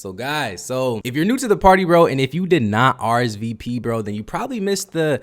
So guys, if you're new to the party, bro, and if you did not RSVP, bro, then you probably missed the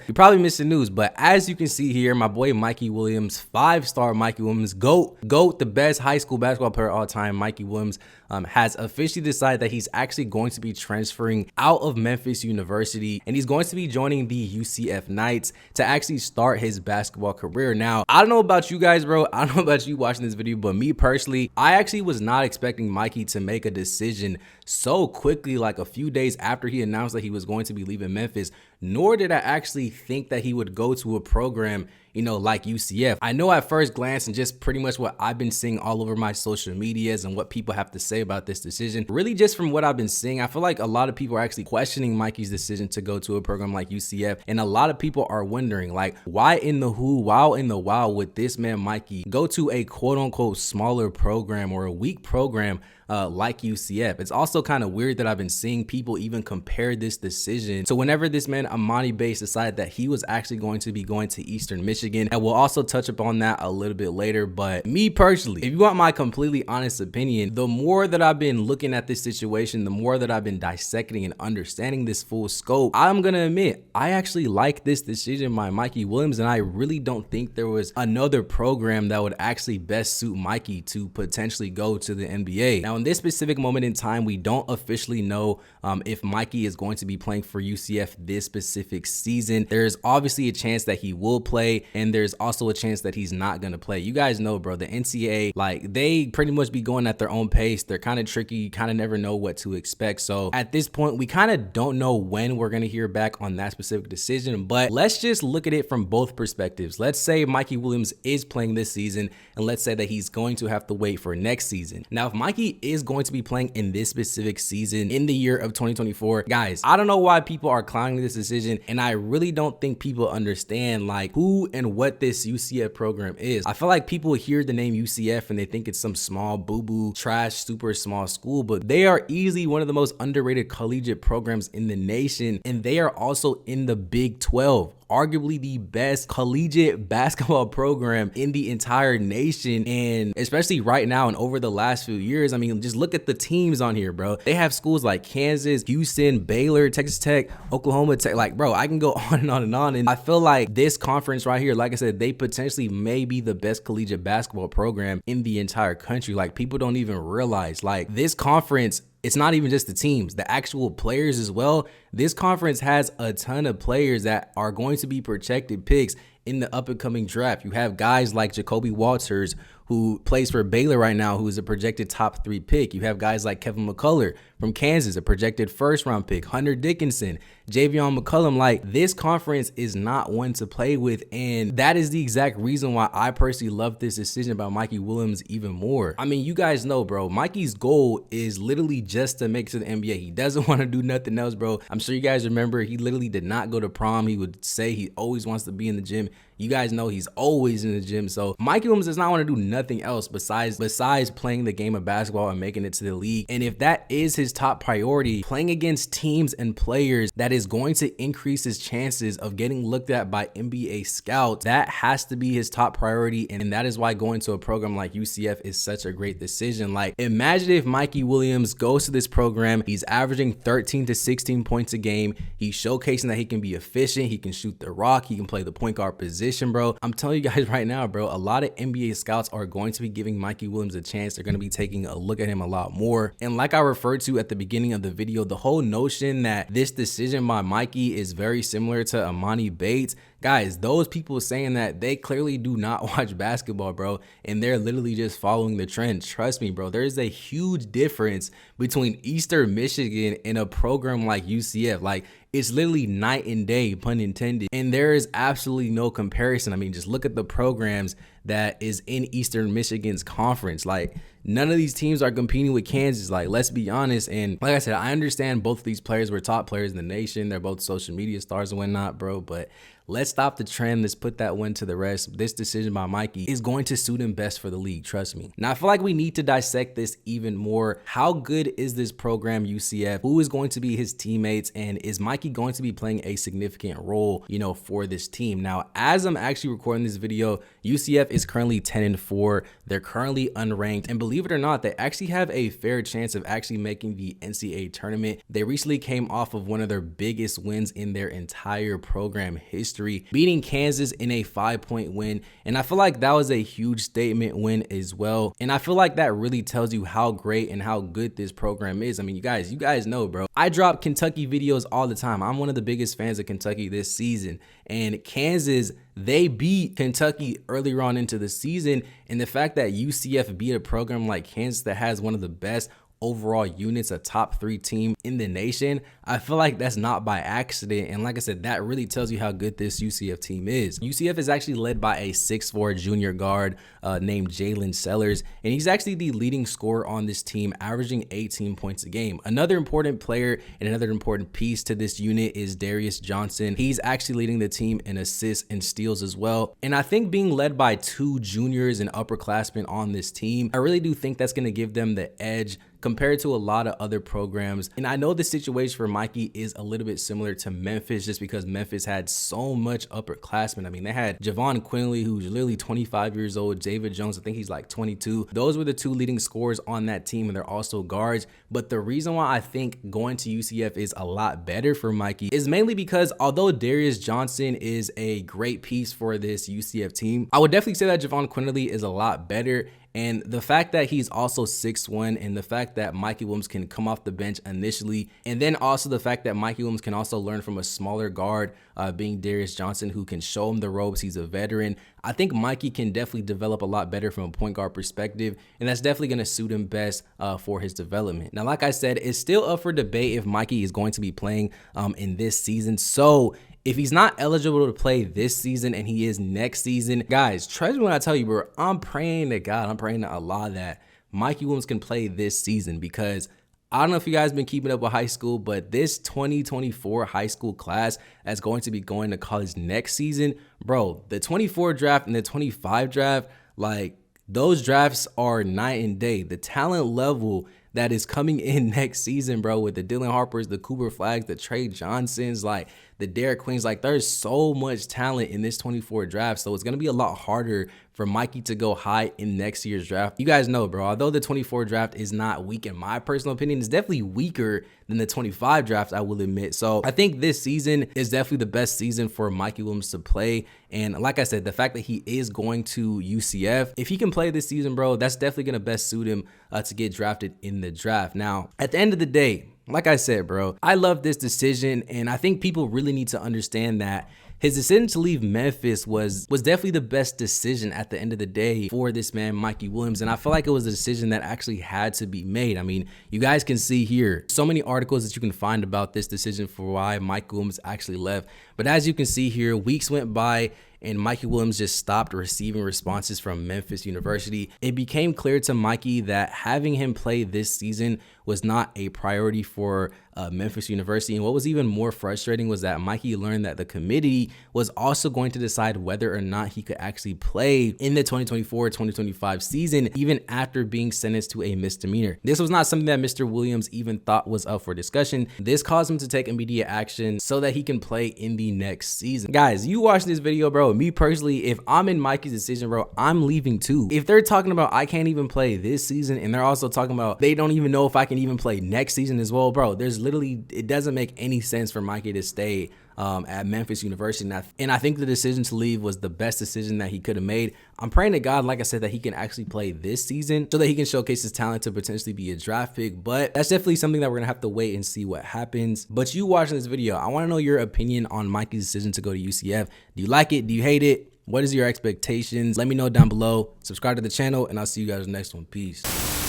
news. But as you can see here, my boy Mikey Williams, 5-star Mikey Williams, GOAT, the best high school basketball player of all time, Mikey Williams, has officially decided that he's actually going to be transferring out of Memphis University, and he's going to be joining the UCF Knights to actually start his basketball career. Now, I don't know about you guys, bro. I don't know about you watching this video, but me personally, I actually was not expecting Mikey to make a decision so quickly, like a few days after he announced that he was going to be leaving Memphis, nor did I actually think that he would go to a program, you know, like UCF. I know at first glance and just pretty much what I've been seeing all over my social medias and what people have to say about this decision, really just from what I've been seeing, I feel like a lot of people are actually questioning Mikey's decision to go to a program like UCF. And a lot of people are wondering, like, why in the wow would this man Mikey go to a quote unquote smaller program or a weak program like UCF? It's also kind of weird that I've been seeing people even compare this decision to whenever this man Amani Bates decided that he was actually going to be going to Eastern Michigan, and we'll also touch upon that a little bit later. But me personally, if you want my completely honest opinion, the more that I've been looking at this situation, the more that I've been dissecting and understanding this full scope, I'm gonna admit I actually like this decision by Mikey Williams, and I really don't think there was another program that would actually best suit Mikey to potentially go to the NBA. Now, in this specific moment in time, we don't officially know if Mikey is going to be playing for UCF this specific season. There's obviously a chance that he will play, and there's also a chance that he's not going to play. You guys know, bro, the NCAA, like, they pretty much be going at their own pace. They're kind of tricky. You kind of never know what to expect. So at this point, we kind of don't know when we're going to hear back on that specific decision, but let's just look at it from both perspectives. Let's say Mikey Williams is playing this season, and let's say that he's going to have to wait for next season. Now, if Mikey is going to be playing in this specific season in the year of 2024, guys, I don't know why people are clowning this decision, and I really don't think people understand like who and what this UCF program is. I feel like people hear the name UCF and they think it's some small boo-boo trash super small school, but they are easily one of the most underrated collegiate programs in the nation, and they are also in the Big 12, arguably the best collegiate basketball program in the entire nation. And especially right now and over the last few years, I mean, just look at the teams on here, bro. They have schools like Kansas, Houston, Baylor, Texas Tech, Oklahoma Tech. Like, bro, I can go on and on and on. And I feel like this conference right here, like I said, they potentially may be the best collegiate basketball program in the entire country. Like, people don't even realize, like, this conference, it's not even just the teams, the actual players as well. This conference has a ton of players that are going to be projected picks in the up and coming draft. You have guys like Jacoby Walters, who plays for Baylor right now, who is a projected top 3 pick. You have guys like Kevin McCullough from Kansas, a projected first-round pick. Hunter Dickinson, Javion McCullum. Like, this conference is not one to play with, and that is the exact reason why I personally love this decision about Mikey Williams even more. I mean, you guys know, bro, Mikey's goal is literally just to make it to the NBA. He doesn't want to do nothing else, bro. I'm sure you guys remember he literally did not go to prom. He would say he always wants to be in the gym. You guys know he's always in the gym. So Mikey Williams does not want to do nothing else besides playing the game of basketball and making it to the league. And if that is his top priority, playing against teams and players that is going to increase his chances of getting looked at by NBA scouts, that has to be his top priority. And that is why going to a program like UCF is such a great decision. Like, imagine if Mikey Williams goes to this program, he's averaging 13 to 16 points a game. He's showcasing that he can be efficient. He can shoot the rock. He can play the point guard position. Bro, I'm telling you guys right now, bro, a lot of NBA scouts are going to be giving Mikey Williams a chance. They're going to be taking a look at him a lot more. And like I referred to at the beginning of the video, the whole notion that this decision by Mikey is very similar to Amani Bates, guys, those people saying that, they clearly do not watch basketball, bro, and they're literally just following the trend. Trust me, bro, there's a huge difference between Eastern Michigan and a program like UCF. Like, it's literally night and day, pun intended. And there is absolutely no comparison. I mean, just look at the programs that is in Eastern Michigan's conference. Like, none of these teams are competing with Kansas. Like, let's be honest. And like I said, I understand both of these players were top players in the nation. They're both social media stars and whatnot, bro. But let's stop the trend. Let's put that one to the rest. This decision by Mikey is going to suit him best for the league. Trust me. Now, I feel like we need to dissect this even more. How good is this program, UCF? Who is going to be his teammates? And is Mikey going to be playing a significant role, for this team? Now, as I'm actually recording this video, UCF is currently 10-4. They're currently unranked. And believe it or not, they actually have a fair chance of actually making the NCAA tournament. They recently came off of one of their biggest wins in their entire program history, beating Kansas in a 5-point win. And I feel like that was a huge statement win as well. And I feel like that really tells you how great and how good this program is. I mean, you guys know, bro. I drop Kentucky videos all the time. I'm one of the biggest fans of Kentucky this season. And Kansas, they beat Kentucky earlier on into the season. And the fact that UCF beat a program like Kansas that has one of the best overall units, a top 3 team in the nation, I feel like that's not by accident. And like I said, that really tells you how good this UCF team is. UCF is actually led by a 6'4" junior guard named Jalen Sellers, and he's actually the leading scorer on this team, averaging 18 points a game. Another important player and another important piece to this unit is Darius Johnson. He's actually leading the team in assists and steals as well. And I think being led by 2 juniors and upperclassmen on this team, I really do think that's going to give them the edge compared to a lot of other programs. And I know the situation for Mikey is a little bit similar to Memphis, just because Memphis had so much upperclassmen. I mean, they had Javon Quinley, who's literally 25 years old, David Jones, I think he's like 22. Those were the 2 leading scorers on that team, and they're also guards. But the reason why I think going to UCF is a lot better for Mikey is mainly because although Darius Johnson is a great piece for this UCF team, I would definitely say that Javon Quinley is a lot better. And the fact that he's also 6'1", and the fact that Mikey Williams can come off the bench initially, and then also the fact that Mikey Williams can also learn from a smaller guard, being Darius Johnson, who can show him the ropes. He's a veteran. I think Mikey can definitely develop a lot better from a point guard perspective, and that's definitely going to suit him best for his development. Now, like I said, it's still up for debate if Mikey is going to be playing in this season. So if he's not eligible to play this season and he is next season, guys, trust me when I tell you, bro, I'm praying to God, I'm praying to Allah that Mikey Williams can play this season, because I don't know if you guys been keeping up with high school, but this 2024 high school class that's going to be going to college next season, bro, the 24 draft and the 25 draft, like, those drafts are night and day. The talent level that is coming in next season, bro, with the Dylan Harpers, the Cooper Flags, the Trey Johnsons, like the Derek Queens, like there's so much talent in this 24 draft. So it's going to be a lot harder for Mikey to go high in next year's draft. You guys know, bro, although the 24 draft is not weak in my personal opinion, it's definitely weaker than the 25 draft, I will admit. So I think this season is definitely the best season for Mikey Williams to play. And like I said, the fact that he is going to UCF, if he can play this season, bro, that's definitely going to best suit him to get drafted in the draft. Now, at the end of the day, like I said, bro, I love this decision, and I think people really need to understand that his decision to leave Memphis was definitely the best decision at the end of the day for this man, Mikey Williams. And I feel like it was a decision that actually had to be made. I mean, you guys can see here so many articles that you can find about this decision for why Mikey Williams actually left. But as you can see here, weeks went by and Mikey Williams just stopped receiving responses from Memphis University. It became clear to Mikey that having him play this season was not a priority for Memphis University. And what was even more frustrating was that Mikey learned that the committee was also going to decide whether or not he could actually play in the 2024-2025 season, even after being sentenced to a misdemeanor. This was not something that Mr. Williams even thought was up for discussion. This caused him to take immediate action so that he can play in the next season. Guys, you watch this video, bro. Me personally, if I'm in Mikey's decision, bro, I'm leaving too. If they're talking about I can't even play this season, and they're also talking about they don't even know if I can even play next season as well, bro, there's literally, it doesn't make any sense for Mikey to stay at Memphis University. And I think the decision to leave was the best decision that he could have made. I'm praying to God, like I said, that he can actually play this season so that he can showcase his talent to potentially be a draft pick. But that's definitely something that we're gonna have to wait and see what happens. But you watching this video, I want to know your opinion on Mikey's decision to go to UCF. Do you like it? Do you hate it? What is your expectations? Let me know down below. Subscribe to the channel, and I'll see you guys in the next one. Peace.